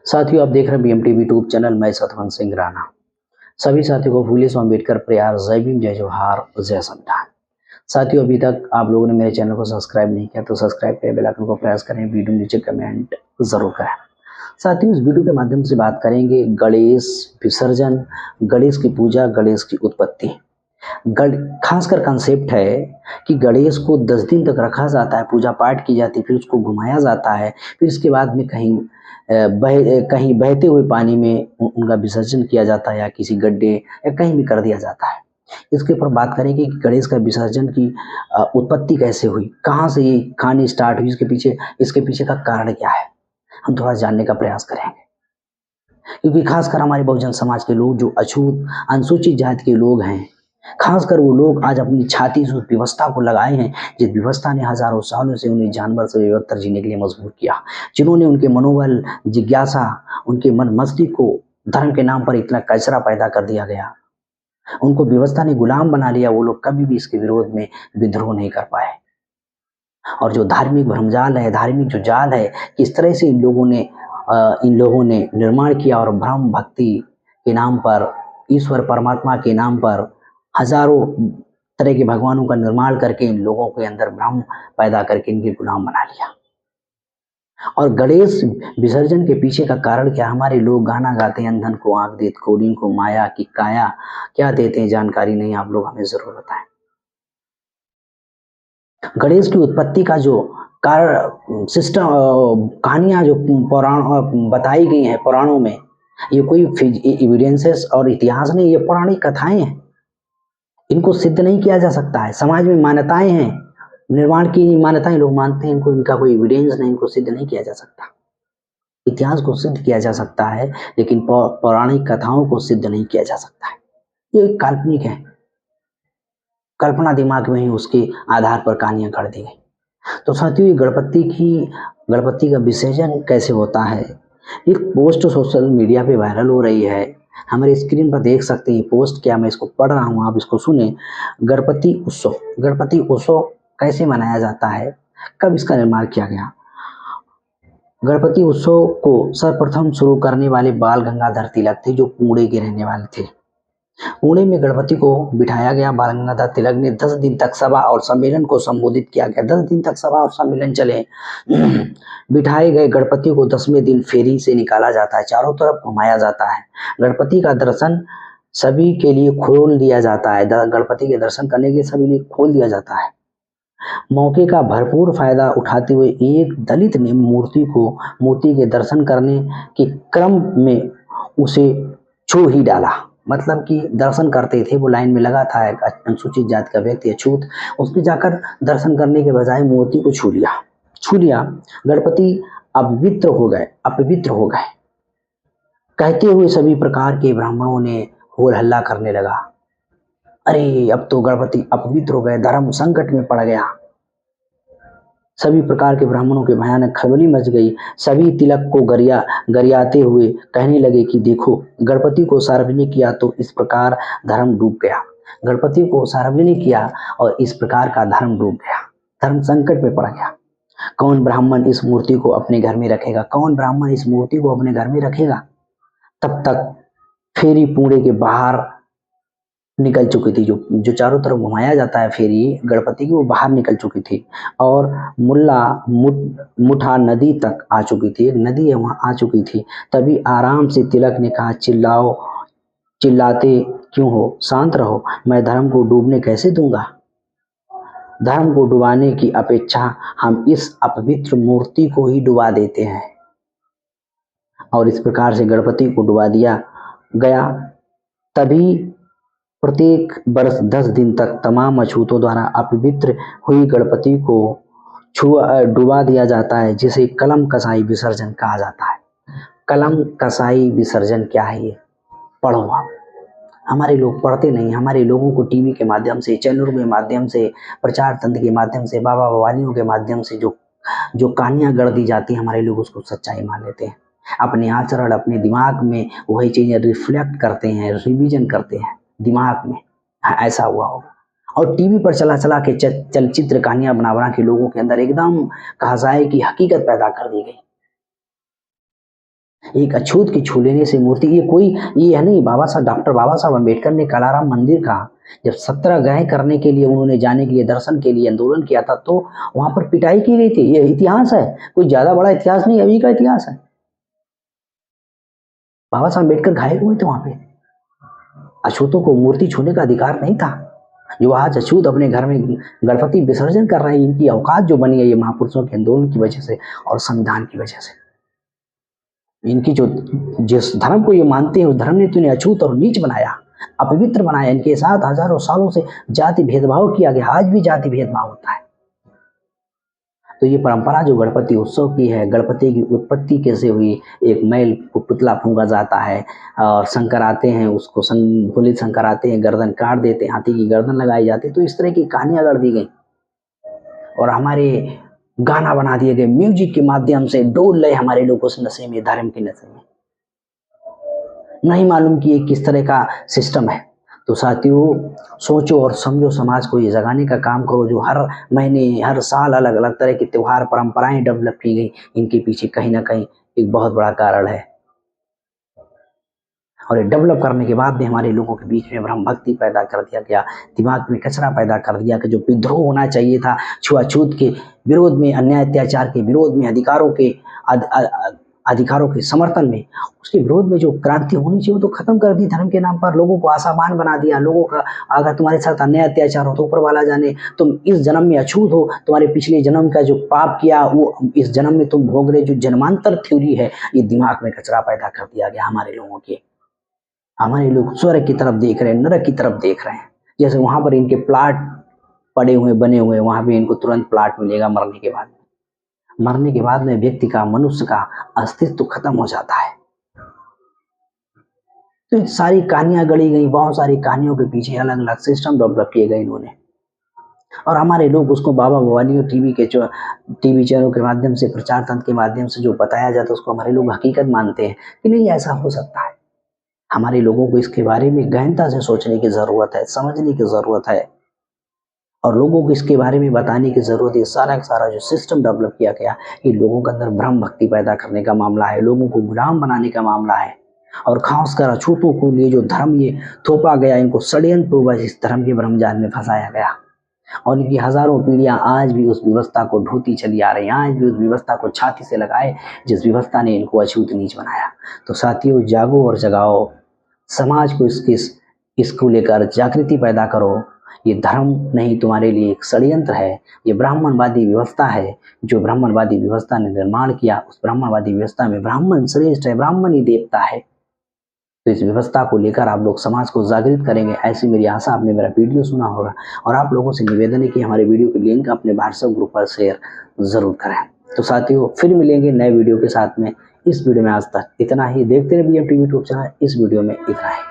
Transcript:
साथियों, आप देख रहे हैं बीएमटीवी यूट्यूब चैनल। मैं सतवंत सिंह राणा। सभी साथियों को फूले सो अम्बेडकर प्रयार, जय भीम, जय जोहार, जय संविधान। साथियों, अभी तक आप लोगों ने मेरे चैनल को सब्सक्राइब नहीं किया तो सब्सक्राइब करें, बेल आइकन को प्रेस करें, वीडियो नीचे कमेंट जरूर करें। साथियों, इस वीडियो के माध्यम से बात करेंगे गणेश विसर्जन, गणेश की पूजा, गणेश की उत्पत्ति। खासकर कंसेप्ट है कि गणेश को 10 दिन तक रखा जाता है, पूजा पाठ की जाती है, फिर उसको घुमाया जाता है, फिर इसके बाद में कहीं बहते हुए पानी में उनका विसर्जन किया जाता है या किसी गड्ढे या कहीं भी कर दिया जाता है। इसके ऊपर बात करेंगे कि गणेश का विसर्जन की उत्पत्ति कैसे हुई, कहाँ से ये कहानी स्टार्ट हुई, इसके पीछे का कारण क्या है, हम थोड़ा जानने का प्रयास करेंगे। क्योंकि खासकर हमारे बहुजन समाज के लोग जो अछूत अनुसूचित जाति के लोग हैं, खासकर वो लोग आज अपनी छाती से उस व्यवस्था को लगाए हैं जिस व्यवस्था ने हजारों सालों से उन्हें जानवर से बेहतर जीने के लिए मजबूर किया, जिन्होंने उनके मनोबल, जिज्ञासा, उनके मन मस्तिष्क को धर्म के नाम पर इतना कचरा पैदा कर दिया गया, उनको व्यवस्था ने गुलाम बना लिया। वो लोग कभी भी इसके विरोध में विद्रोह नहीं कर पाए। और जो धार्मिक भ्रमजाल है, धार्मिक जो जाल है, किस तरह से इन लोगों ने निर्माण किया और ब्रह्म भक्ति के नाम पर, ईश्वर परमात्मा के नाम पर हजारों तरह के भगवानों का निर्माण करके इन लोगों के अंदर भ्रम पैदा करके इनके गुलाम बना लिया। और गणेश विसर्जन के पीछे का कारण क्या? हमारे लोग गाना गाते हैं, अंधन को आंख देत, कोढ़ी को माया की काया, क्या देते हैं जानकारी नहीं, आप लोग हमें जरूर बताएं। गणेश की उत्पत्ति का जो कारण सिस्टम, कहानियां जो पुराण बताई गई हैं पुराणों में, ये कोई एविडेंसेस और इतिहास नहीं, ये पौराणिक कथाएं हैं। इनको सिद्ध नहीं किया जा सकता है। समाज में मान्यताएं हैं, निर्माण की मान्यताएं लोग मानते हैं, इनका कोई एविडेंस नहीं, इनको सिद्ध नहीं किया जा सकता। इतिहास को सिद्ध किया जा सकता है लेकिन पौराणिक कथाओं को सिद्ध नहीं किया जा सकता है। ये काल्पनिक है, कल्पना दिमाग में ही उसके आधार पर कहानियां गढ़ दी गई। तो साथियों, गणपति का विसर्जन कैसे होता है, एक पोस्ट सोशल मीडिया पे वायरल हो रही है। हमारे स्क्रीन पर देख सकते हैं पोस्ट, क्या मैं इसको पढ़ रहा हूँ, आप इसको सुने। गणपति उत्सव कैसे मनाया जाता है, कब इसका निर्माण किया गया? गणपति उत्सव को सर्वप्रथम शुरू करने वाले बाल गंगाधर तिलक थे, जो पुणे के रहने वाले थे। पुणे में गणपति को बिठाया गया। बाल गंगाधर तिलक ने 10 दिन तक सभा और सम्मेलन को संबोधित किया गया। 10 दिन तक सभा और सम्मेलन चले। बिठाए गए गणपति को 10वें दिन फेरी से निकाला जाता है, चारों तरफ घुमाया जाता है। गणपति का दर्शन सभी के लिए खोल दिया जाता है। गणपति के दर्शन करने के लिए सभी लिए खोल दिया जाता है। मौके का भरपूर फायदा उठाते हुए एक दलित ने मूर्ति के दर्शन करने के क्रम में उसे छू ही डाला। मतलब कि दर्शन करते थे, वो लाइन में लगा था, एक अनुसूचित जाति का व्यक्ति अछूत, उसने जाकर दर्शन करने के बजाय मूर्ति को छू लिया। गणपति अपवित्र हो गए कहते हुए सभी प्रकार के ब्राह्मणों ने होल हल्ला करने लगा। अरे, अब तो गणपति अपवित्र हो गए, धर्म संकट में पड़ गया। सभी प्रकार के ब्राह्मणों के भयानक खलबली मच गई। सभी तिलक को गरियाते हुए कहने लगे कि देखो, गणपति को सार्वजनिक किया तो इस प्रकार धर्म डूब गया। गणपति को सार्वजनिक किया और इस प्रकार का धर्म डूब गया, धर्म संकट में पड़ गया। कौन ब्राह्मण इस मूर्ति को अपने घर में रखेगा? कौन ब्राह्मण इस मूर्ति को अपने घर में रखेगा? तब तक फेरी पुणे के बाहर निकल चुकी थी। जो चारों तरफ घुमाया जाता है फेरी गणपति की, वो बाहर निकल चुकी थी और मुठा नदी तक आ चुकी थी। एक नदी है, वहां आ चुकी थी। तभी आराम से तिलक ने कहा, चिल्लाते क्यों हो, शांत रहो, मैं धर्म को डूबने कैसे दूंगा। धर्म को डुबाने की अपेक्षा हम इस अपवित्र मूर्ति को ही डुबा देते हैं। और इस प्रकार से गणपति को डुबा दिया गया। तभी प्रत्येक वर्ष 10 दिन तक तमाम अछूतों द्वारा अपवित्र हुई गणपति को डुबा दिया जाता है, जिसे कलम कसाई विसर्जन कहा जाता है। कलम कसाई विसर्जन क्या है, ये पढ़ो आप। हमारे लोग पढ़ते नहीं। हमारे लोगों को टीवी के माध्यम से, चैनलों के माध्यम से, प्रचार तंत्र के माध्यम से, बाबा बवालियों के माध्यम से जो कहानियां गढ़ दी जाती है, हमारे लोग उसको सच्चाई मान लेते हैं। अपने आचरण, अपने दिमाग में वही चीजें रिफ्लेक्ट करते हैं, रिविजन करते हैं दिमाग में। ऐसा हुआ होगा। और टीवी पर चला के चलचित्र कहानियां बना के लोगों के अंदर एकदम कहा जाए कि हकीकत पैदा कर दी गई। एक अछूत की छू लेने से मूर्ति, ये है नहीं। डॉक्टर बाबा साहब अम्बेडकर ने कलाराम मंदिर का जब सत्याग्रह करने के लिए, उन्होंने जाने के लिए, दर्शन के लिए आंदोलन किया था, तो वहां पर पिटाई की गई थी। ये इतिहास है, कोई ज्यादा बड़ा इतिहास नहीं, अभी का इतिहास है। बाबा साहब अम्बेडकर घायल हुए थे वहां पे। अछूतों को मूर्ति छूने का अधिकार नहीं था। जो आज अछूत अपने घर में गणपति विसर्जन कर रहे हैं, इनकी औकात जो बनी है ये महापुरुषों के आंदोलन की वजह से और संविधान की वजह से। इनकी जो जिस धर्म को ये मानते हैं उस धर्म ने तो इन्हें अछूत और नीच बनाया, अपवित्र बनाया। इनके साथ हजारों सालों से जाति भेदभाव किया गया, आज भी जाति भेदभाव होता है। तो ये परंपरा जो गणपति उत्सव की है, गणपति की उत्पत्ति कैसे हुई, एक मैल पुतला फूंका जाता है और शंकर आते हैं, उसको भोले शंकर आते हैं, गर्दन काट देते हैं, हाथी की गर्दन लगाई जाती है। तो इस तरह की कहानियां गढ़ दी गई और हमारे गाना बना दिए गए, म्यूजिक के माध्यम से डोल रहे हमारे लोग उस नशे में, धर्म के नशे में। नहीं मालूम कि ये किस तरह का सिस्टम है। तो साथियों, सोचो और समझो, समाज को ये जगाने का काम करो। जो हर महीने हर साल अलग अलग तरह के त्योहार परंपराएं डेवलप की गई, इनके पीछे कहीं ना कहीं एक बहुत बड़ा कारण है। और ये डेवलप करने के बाद भी हमारे लोगों के बीच में ब्रह्म भक्ति पैदा कर दिया गया, दिमाग में कचरा पैदा कर दिया कि जो विद्रोह होना चाहिए था छुआछूत के विरोध में, अन्याय अत्याचार के विरोध में, अधिकारों के समर्थन में, उसके विरोध में जो क्रांति होनी चाहिए वो तो खत्म कर दी। धर्म के नाम पर लोगों को आसामान बना दिया। लोगों का अगर तुम्हारे साथ अन्याय अत्याचार हो तो ऊपर वाला जाने, तुम इस जन्म में अछूत हो, तुम्हारे पिछले जन्म का जो पाप किया वो इस जन्म में तुम भोग रहे। जो जन्मांतर थ्योरी है, ये दिमाग में कचरा पैदा कर दिया गया हमारे लोगों के। हमारे लोग स्वर्ग की तरफ देख रहे हैं, नरक की तरफ देख रहे हैं। जैसे वहां पर इनके प्लाट पड़े हुए बने हुए, वहां भी इनको तुरंत प्लाट मिलेगा मरने के बाद। मरने के बाद में व्यक्ति का, मनुष्य का अस्तित्व खत्म हो जाता है। तो सारी कहानियां गढ़ी गई, बहुत सारी कहानियों के पीछे अलग अलग सिस्टम डेवलप किए गए इन्होंने। और हमारे लोग उसको बाबा भवानी और टीवी चैनलों के माध्यम से, प्रचार तंत्र के माध्यम से जो बताया जाता है उसको हमारे लोग हकीकत मानते हैं कि नहीं ऐसा हो सकता है। हमारे लोगों को इसके बारे में गहनता से सोचने की जरूरत है, समझने की जरूरत है और लोगों को इसके बारे में बताने की जरूरत है। सारा का सारा जो सिस्टम डेवलप किया गया, ये लोगों के अंदर ब्रह्म भक्ति पैदा करने का मामला है, लोगों को गुलाम बनाने का मामला है। और खासकर अछूतों को लिए जो धर्म ये थोपा गया, इनको षड्यंत्र पूर्वक इस धर्म के ब्रह्मजाल में फंसाया गया और इनकी हजारों पीढ़ियां आज भी उस व्यवस्था को ढोती चली आ रही हैं, आज भी उस व्यवस्था को छाती से लगाए जिस व्यवस्था ने इनको अछूत नीच बनाया। तो साथियों, जागो और जगाओ, समाज को इसको लेकर जागृति पैदा करो। ये धर्म नहीं, तुम्हारे लिए एक षड्यंत्र है, ये ब्राह्मणवादी व्यवस्था है। जो ब्राह्मणवादी व्यवस्था ने निर्माण किया, उस ब्राह्मणवादी व्यवस्था में ब्राह्मण श्रेष्ठ है, ब्राह्मण ही देवता है। तो इस व्यवस्था को लेकर आप लोग समाज को जागृत करेंगे, ऐसी मेरी आशा। आपने मेरा वीडियो सुना होगा और आप लोगों से निवेदन है कि हमारे वीडियो के लिंक अपने व्हाट्सएप ग्रुप पर शेयर जरूर करें। तो साथियों, फिर मिलेंगे नए वीडियो के साथ में। इस वीडियो में आज तक इतना ही। देखते रहिए BM टीवी यूट्यूब चैनल। इस वीडियो में इतना ही।